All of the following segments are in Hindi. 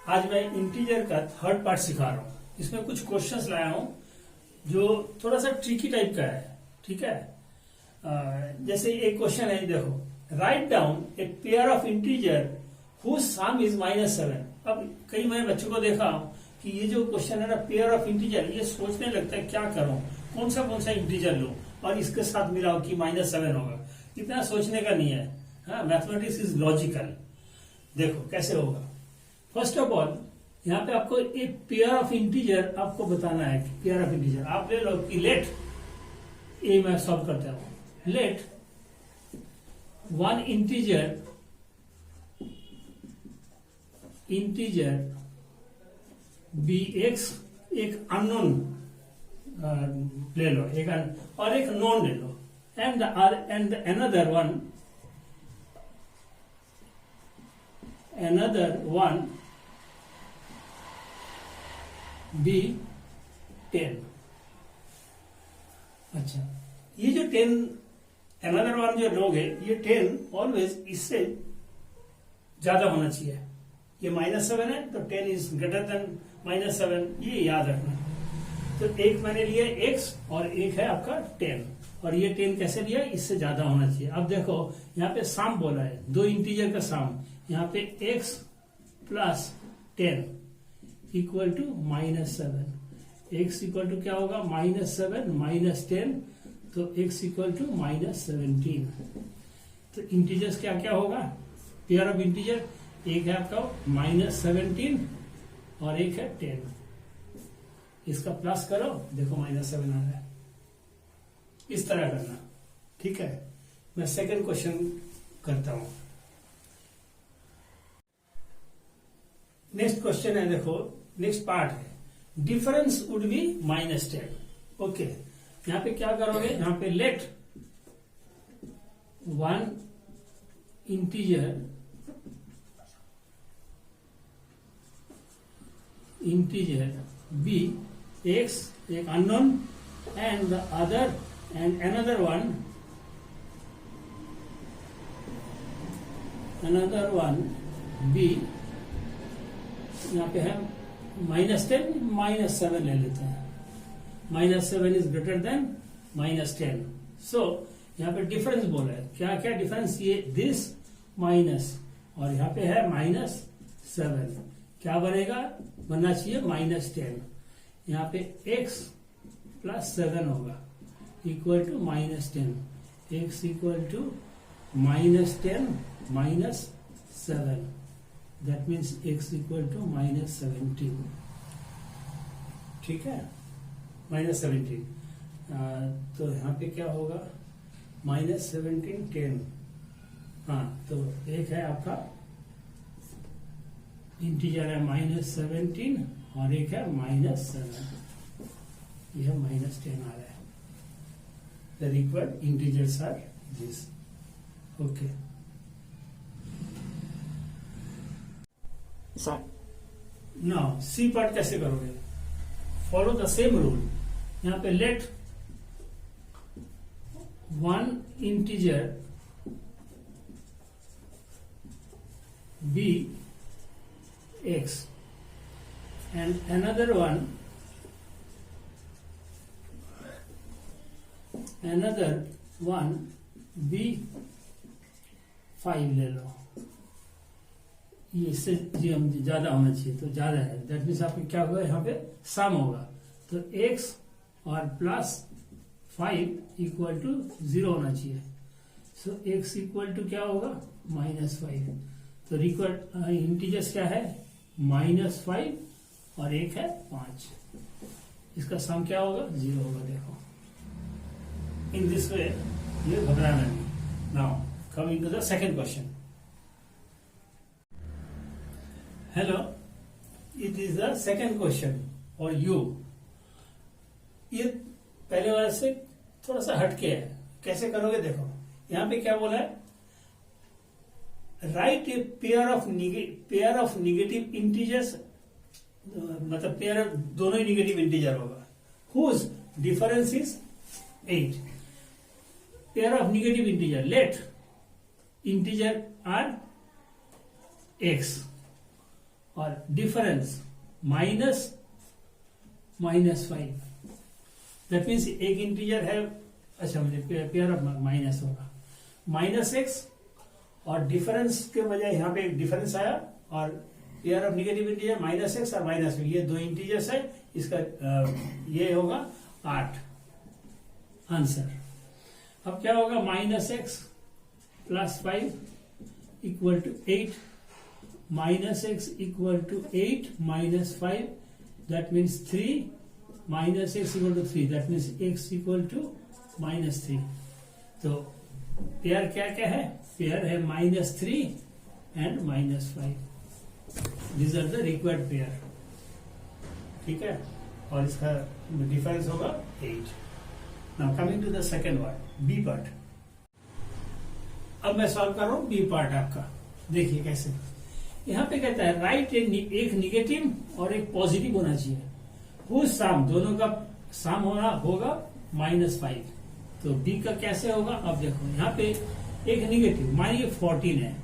आज मैं इंटीजर का थर्ड पार्ट सिखा रहा हूँ। इसमें कुछ क्वेश्चंस लाया हूँ जो थोड़ा सा ट्रिकी टाइप का है। ठीक है, जैसे एक क्वेश्चन है, देखो, right down a pair of integer whose sum is -7। अब कई मैंने बच्चों को देखा कि ये जो क्वेश्चन है ना, पेयर ऑफ इंटीजर, ये सोचने लगता है क्या करूं, कौन सा इंटीजर लूं और इसके साथ मिलाऊं कि -7 होगा। इतना सोचने का नहीं है। हाँ, मैथमेटिक्स इज लॉजिकल। देखो कैसे होगा। फर्स्ट ऑफ ऑल यहाँ पे आपको एक पेयर ऑफ इंटीजर आपको बताना है। पेयर ऑफ इंटीजर आप ले लो कि लेट, ये मैं सॉल्व करता हूं। Let one integer be x, एक अननोन ले लो, और एक नोन ले लो, एंड अनदर वन बी 10। अच्छा, ये जो 10 अनदर वन जो लोग है, ये 10 ऑलवेज इससे ज्यादा होना चाहिए। ये -7 है तो 10 इज ग्रेटर देन -7, ये याद रखना। तो एक मैंने लिया x और एक है आपका 10, और ये 10 कैसे लिया, इससे ज्यादा होना चाहिए। अब देखो यहाँ पे सम बोला है, दो इंटीजर का सम। यहाँ पे x plus 10 equal to -7। x equal to क्या होगा, -7 माइनस 10, तो x इक्वल टू -17। तो इंटीजर्स क्या क्या होगा, पेयर ऑफ इंटीजर, एक है आपका -17 और एक है 10। इसका प्लस करो, देखो -7 आ रहा है। इस तरह करना। ठीक है, मैं सेकंड क्वेश्चन करता हूं। नेक्स्ट क्वेश्चन है, देखो नेक्स्ट पार्ट है, डिफरेंस वुड बी -10। ओके, यहां पे क्या करोगे, यहां पे let one integer be x, एक unknown, and another one b, यहाँ पे है -10 -7 ले लेते हैं। -7 इज ग्रेटर देन -10। सो यहाँ पे डिफरेंस बोला है, क्या क्या डिफरेंस, ये दिस माइनस, और यहाँ पे है -7, क्या बनेगा, बनना चाहिए -10। यहाँ पे x प्लस 7 होगा equal to -10। x equal to -10 minus 7, that means x equal to -17। ठीक है, -17। तो यहाँ पे क्या होगा, -17 10। हाँ, तो एक है आपका इंटीजर है -17 और एक है -7, यह -10 आ रहा है। The required integers are this. Okay, now C part कैसे करोगे, फॉलो द सेम रूल। यहां पे let one integer be x and another one b 5 ले लो। ये इससे ज्यादा होना चाहिए, तो ज्यादा है, दैट मीन्स आपको क्या होगा, यहाँ पे सम होगा, तो x और प्लस 5 इक्वल टू 0 होना चाहिए। सो x इक्वल टू क्या होगा, -5। तो रिक्वायर्ड इंटीजर्स क्या है, -5 और एक है 5। इसका सम क्या होगा, 0 होगा। देखो इन दिस वे, ये घबराना नहीं। Now coming to the second question. Hello, it is the second question और यू। ये पहले वाले से थोड़ा सा हटके है। कैसे करोगे, देखो यहां पे क्या बोला है, right a pair of negative integers, मतलब पेयर ऑफ दोनों ही निगेटिव इंटीजर होगा, whose difference is 8। Pair of negative integer, let integer are x और डिफरेंस माइनस -5, दैट मीन्स एक इंटीजर है, अच्छा मुझे पेयर ऑफ माइनस होगा -x, और डिफरेंस के बजाय यहाँ पे एक डिफरेंस आया, और pair of negative integer -x और -5, ये दो इंटीजर्स है, इसका ये होगा 8 आंसर। अब क्या होगा, -x + 5 = 8, -x = 8 - 5, that means 3, -x = 3, that means x = -3। तो पेयर क्या क्या है, पेयर है -3 and -5, these are the required pair, ठीक है, और इसका डिफरेंस होगा 8। Now coming to the second word, B part. अब मैं सॉल्व कर रहा हूं बी पार्ट आपका, देखिए कैसे। यहां पे कहता है राइट एक निगेटिव और एक पॉजिटिव होना चाहिए, हुज सम, दोनों का सम होगा -5। तो बी का कैसे होगा, अब देखो यहाँ पे एक निगेटिव, मानिए 14 है,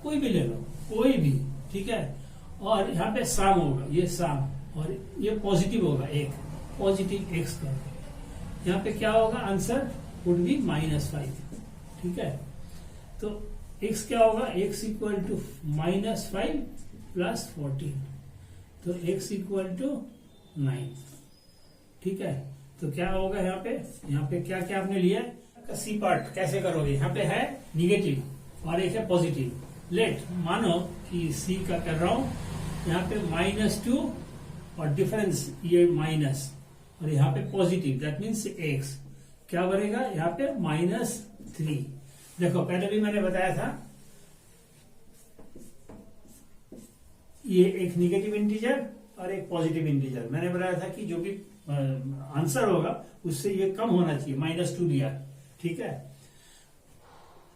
कोई भी ले लो, कोई भी, ठीक है, और यहाँ पे सम होगा, ये सम, और ये पॉजिटिव होगा, एक पॉजिटिव एक्स का, यहाँ पे क्या होगा, आंसर वुड बी -5, ठीक है। तो x क्या होगा, x = -5 + 14, तो x = 9, ठीक है। तो क्या होगा यहाँ पे क्या क्या आपने लिया, सी पार्ट कैसे करोगे, यहाँ पे है निगेटिव और एक है पॉजिटिव। लेट मानो कि सी का कर रहा हूं, यहाँ पे -2 और डिफरेंस ये माइनस, और यहाँ पे पॉजिटिव, दैट मीन्स x क्या बनेगा, यहाँ पे -3। देखो पहले भी मैंने बताया था, ये एक निगेटिव इंटीजर और एक पॉजिटिव इंटीजर, मैंने बताया था कि जो भी आंसर होगा उससे ये कम होना चाहिए, -2 लिया, ठीक है।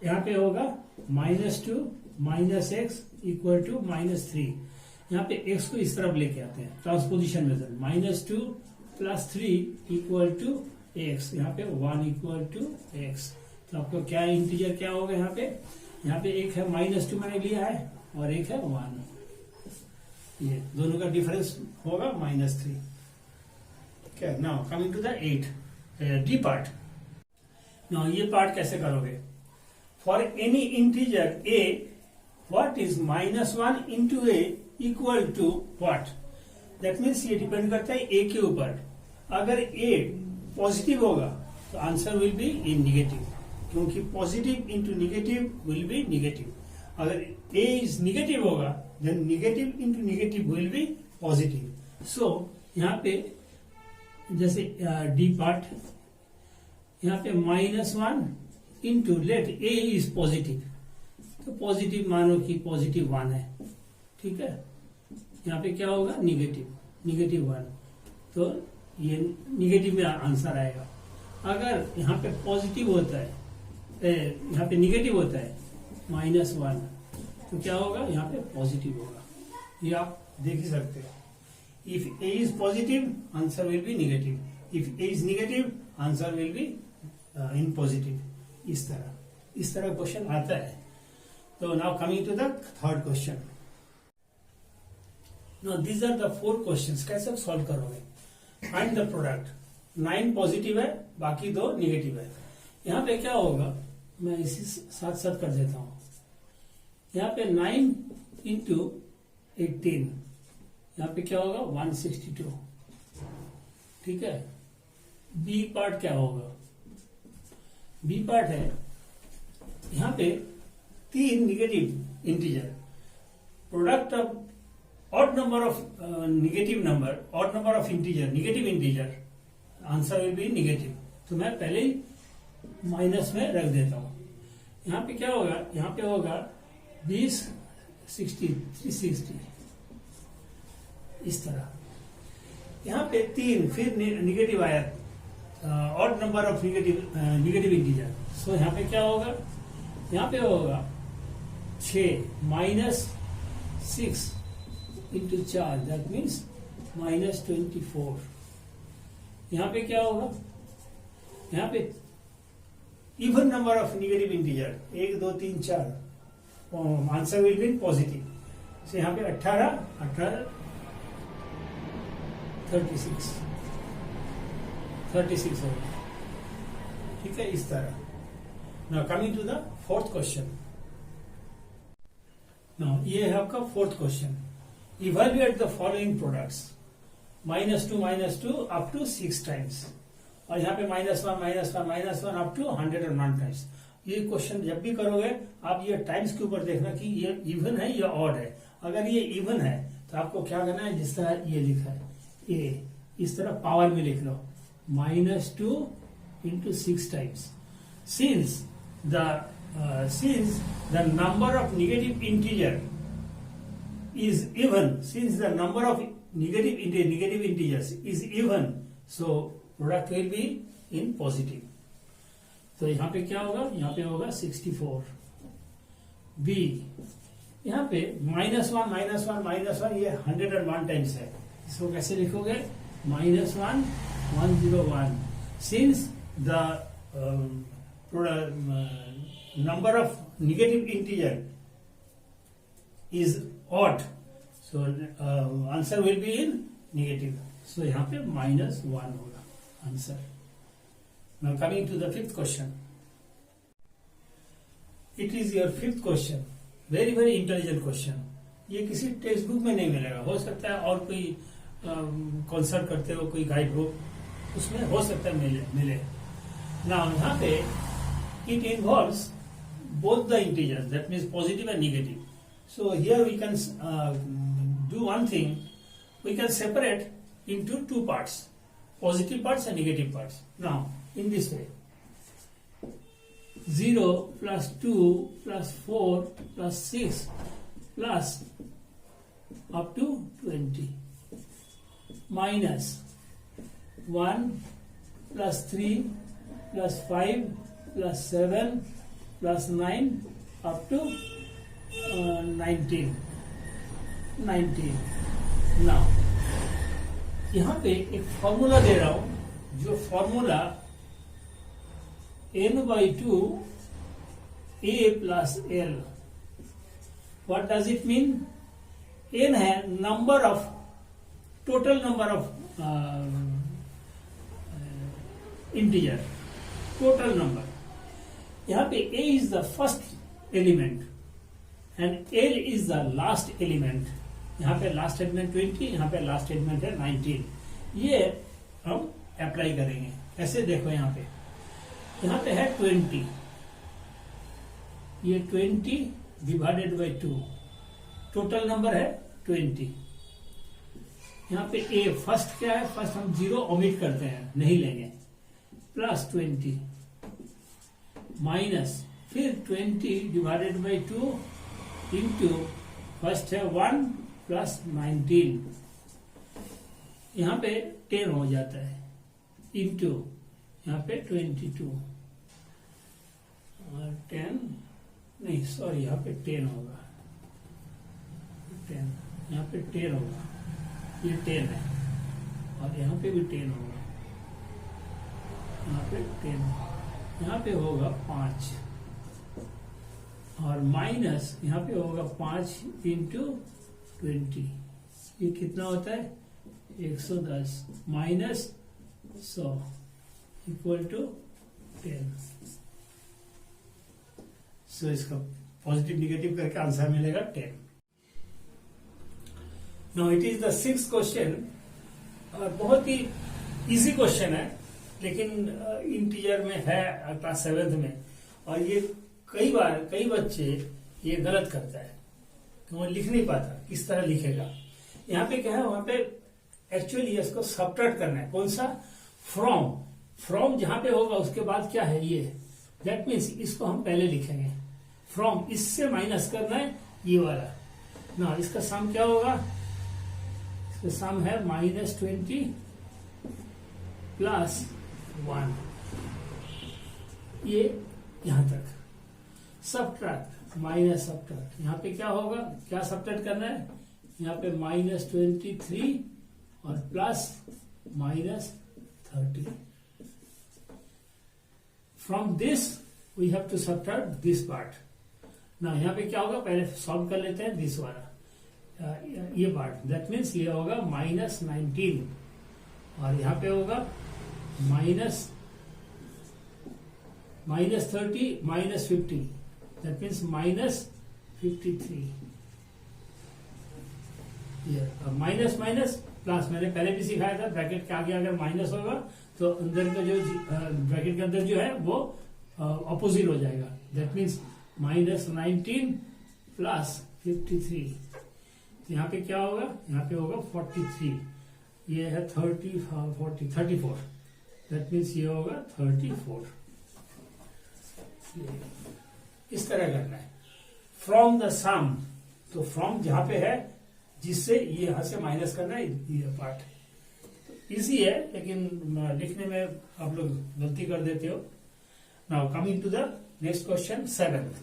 यहाँ पे होगा -2 -x = -3, यहाँ पे x को इस तरफ लेके आते हैं, ट्रांसपोजिशन मेथड, -2 + 3 = x, यहाँ पे 1 = x। तो आपको क्या इंटीजर क्या होगा, यहाँ पे एक है -2 मैंने लिया है, और एक है 1, ये दोनों का डिफरेंस होगा -3। Okay, now coming to the 8, D part. Now ये पार्ट कैसे करोगे, for any integer a, what is -1 into a equal to what? That means ये डिपेंड करता है a के ऊपर। अगर a पॉजिटिव होगा तो answer will be in negative, क्योंकि positive into negative will be negative. अगर a इज निगेटिव होगा then negative into negative will be positive. So यहाँ पे जैसे डी पार्ट, यहाँ पे -1 into let a is positive, तो पॉजिटिव मानो कि +1 है, ठीक है। यहाँ पे क्या होगा, -1, तो ये निगेटिव में आंसर आएगा। अगर यहाँ पे पॉजिटिव होता है, यहाँ पे निगेटिव होता है -1, तो क्या होगा, यहाँ पे पॉजिटिव होगा, ये आप देख ही सकते हो। If a is positive, answer will be negative. If a is negative, answer will be in positive. इस तरह क्वेश्चन आता है। तो now coming to the third question. Now these are the 4 questions. कैसे आप सॉल्व करोगे? Find the product. 9 पॉजिटिव है, बाकी 2 निगेटिव है। यहाँ पे क्या होगा, मैं इसी साथ साथ कर देता हूँ। यहाँ पे 9 × 18, यहाँ पे क्या होगा, 162, ठीक है। बी पार्ट क्या होगा, बी पार्ट है, यहाँ पे 3 negative integer, product of odd number of negative number, odd number of integer, negative integer, answer will be negative. तो मैं पहले ही माइनस में रख देता हूं। यहाँ पे क्या होगा, यहाँ पे होगा 20 60 360, इस तरह। यहाँ पे 3 फिर निगेटिव आया, odd number of negative integer. So यहाँ पे क्या होगा, यहाँ पे होगा 6 -6 × 4, दैट मीन्स -24। यहाँ पे क्या होगा, यहाँ पे even number of negative integer 1 2 3 4, answer will be positive. से यहाँ पे 18 36 होगा, ठीक है, इस तरह। Now coming to the fourth question. नाउ ये है आपका fourth question. Evaluate the following products -2 up to 6 times, और यहाँ पे -1 अप टू 101 टाइम्स। ये क्वेश्चन जब भी करोगे आप ये टाइम्स के ऊपर देखना कि ये इवन है या ऑड है। अगर ये इवन है तो आपको क्या करना है, जिस तरह ये लिखा है ए, इस तरह पावर में लिख लो, -2 into 6 times. Since the number of negative integer is even, since the number of negative integers is even, so product will be in positive. तो यहाँ पे क्या होगा, यहाँ पे होगा 64। बी, यहाँ पे -1 ये 101 टाइम्स है, इसको कैसे लिखोगे, -1 since the number of negative integer is odd, so answer will be in negative, so यहाँ पे -1 होगा answer. Now coming to the fifth question. It is your fifth question. Very very intelligent question. ये किसी टेक्स्ट बुक में नहीं मिलेगा, हो सकता है और कोई कंसल्ट करते हो कोई गाइड बुक, उसमें हो सकता है मिले। Now यहाँ पे it involves both the integers, that means positive and negative. So here we can do one thing, we can separate into two parts, positive parts and negative parts. Now in this way, 0 plus 2 plus 4 plus 6 plus up to 20 minus 1 plus 3 plus 5 plus 7 plus 9 up to 19. Now यहाँ पे एक फॉर्मूला दे रहा हूं, जो formula n/2 a plus l. What does it mean? n है number of, total number of integer, total number. यहाँ पे a is the first element and l is the last element. यहाँ पे लास्ट एलिमेंट 20, यहाँ पे लास्ट एलिमेंट है 19। ये हम अप्लाई करेंगे, ऐसे देखो यहाँ पे है 20, ये 20 डिवाइडेड बाई 2, टोटल नंबर है 20। यहाँ पे ए फर्स्ट क्या है, फर्स्ट हम 0 ओमिट करते हैं, नहीं लेंगे, प्लस 20 माइनस फिर 20 डिवाइडेड बाई 2 इंटू फर्स्ट है 1 प्लस 19, यहाँ पे 10 हो जाता है, इंटू यहाँ पे 22 और 10 नहीं सॉरी यहाँ पे 10 होगा, 10 यहाँ पे 10 होगा, ये 10 है और यहाँ पे भी 10 होगा, यहाँ पे 10, यहाँ पे होगा 5 और माइनस यहाँ पे होगा 5 इंटू 20, ये कितना होता है 110 माइनस 100 इक्वल टू 10। सो इसका पॉजिटिव निगेटिव करके आंसर मिलेगा 10। Now it is the 6th question. बहुत ही इजी क्वेश्चन है, लेकिन इंटीजर में है क्लास 7th में, और ये कई बच्चे ये गलत करता है, तो वो लिख नहीं पाता, किस तरह लिखेगा। यहाँ पे क्या है, वहां पे एक्चुअली इसको सब्ट्रैक्ट करना है। कौन सा, फ्रॉम जहां पे होगा उसके बाद क्या है ये, दैट मीन्स इसको हम पहले लिखेंगे, फ्रॉम इससे माइनस करना है ये वाला ना। इसका सम क्या होगा, इसका सम है -20 प्लस 1, ये यहां तक सब्ट्रैक्ट माइनस सब्ट्रैक्ट। यहाँ पे क्या होगा, क्या सब्ट्रैक्ट करना है, यहाँ पे -23 और plus -30। From this we have to subtract this part. ना यहाँ पे क्या होगा, पहले सॉल्व कर लेते हैं दिस वाला। ये पार्ट, दैट मीन्स ये होगा -19 और यहाँ पे होगा -30 -50, दैट मीन्स -53। अब माइनस माइनस प्लस, मैंने पहले भी सिखाया था, ब्रैकेट के आगे अगर माइनस होगा तो अंदर का जो ब्रैकेट के अंदर जो है वो ऑपोजिट हो जाएगा, दैट मीन्स -19 प्लस 53। यहाँ पे क्या होगा, यहाँ पे होगा 43, ये है 34, दैट मीन्स ये होगा 34। इस तरह करना है। फ्रॉम द सम, तो फ्रॉम जहां पे है जिससे ये यहां से माइनस करना है, ये पार्ट इजी है, लेकिन लिखने में आप लोग गलती कर देते हो। Now coming to the next question 7th।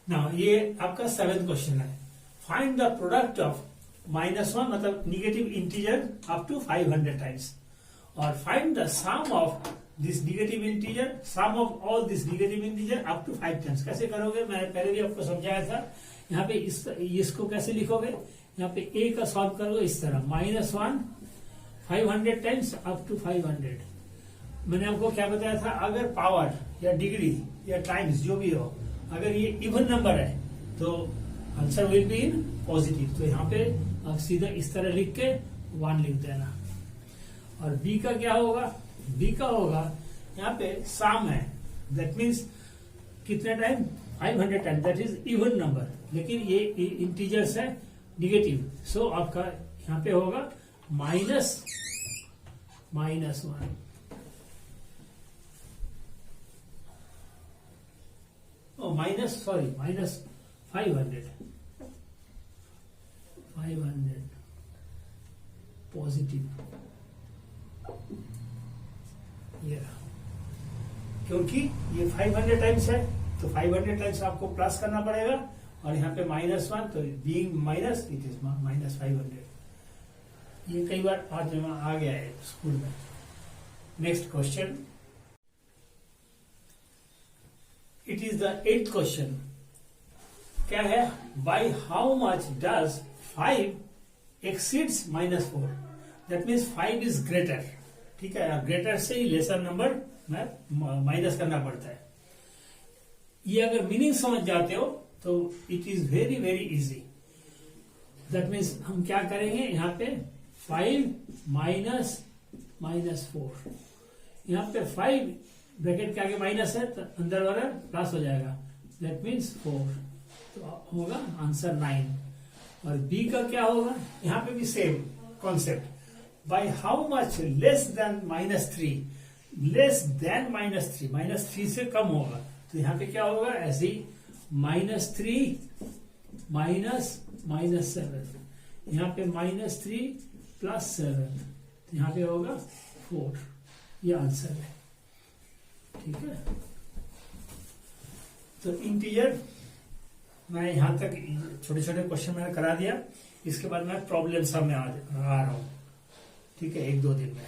नाउ ये आपका 7th क्वेश्चन है। फाइंड द प्रोडक्ट ऑफ -1 मतलब negative integer up to 500 times, और find the sum of this negative integer, sum of all this negative integer up to 5 times. कैसे करोगे, मैंने पहले भी आपको समझाया था। यहाँ पे इसको कैसे लिखोगे, यहाँ पे a का सॉल्व करोगे इस तरह, -1 500 टाइम्स अप टू 500। मैंने आपको क्या बताया था, अगर पावर या डिग्री या टाइम्स जो भी हो, अगर ये इवन नंबर है तो answer will be in positive. तो यहाँ पे आप सीधा इस तरह लिख के 1 लिख देना। और b का क्या होगा, b का होगा यहाँ पे सम है, दैट मीन्स कितने time, 500 time, that is even number, लेकिन ये इंटीजर्स है निगेटिव, सो आपका यहाँ पे होगा -1 -500 पॉजिटिव, ये रहा। क्योंकि ये 500 टाइम्स है तो 500 टाइम्स आपको प्लस करना पड़ेगा, और यहाँ पे -1 तो बीइंग माइनस इट इज -500। ये कई बार आ गया है स्कूल में। Next question, it is the 8th question. क्या है, by how much does 5 exceeds -4, that means 5 is greater. ठीक है, ग्रेटर से ही लेसर नंबर में माइनस करना पड़ता है। ये अगर मीनिंग समझ जाते हो तो it is very very easy. That means हम क्या करेंगे, यहाँ पे 5 -4, यहाँ पे 5 ब्रैकेट के आगे माइनस है तो अंदर वाला प्लस हो जाएगा, दैट मीन्स 4, तो होगा आंसर 9। और बी का क्या होगा, यहाँ पे भी same concept, by how much less than -3, less than -3 से कम होगा, तो यहाँ पे क्या होगा, ऐसे ही -3 -7, यहाँ पे -3 + 7, तो यहाँ पे होगा 4, ये आंसर है। ठीक है, तो इंटीजर मैं यहां तक छोटे छोटे क्वेश्चन मैंने करा दिया, इसके बाद मैं प्रॉब्लम सब में आ रहा हूं। ठीक है, 1-2 दिन में।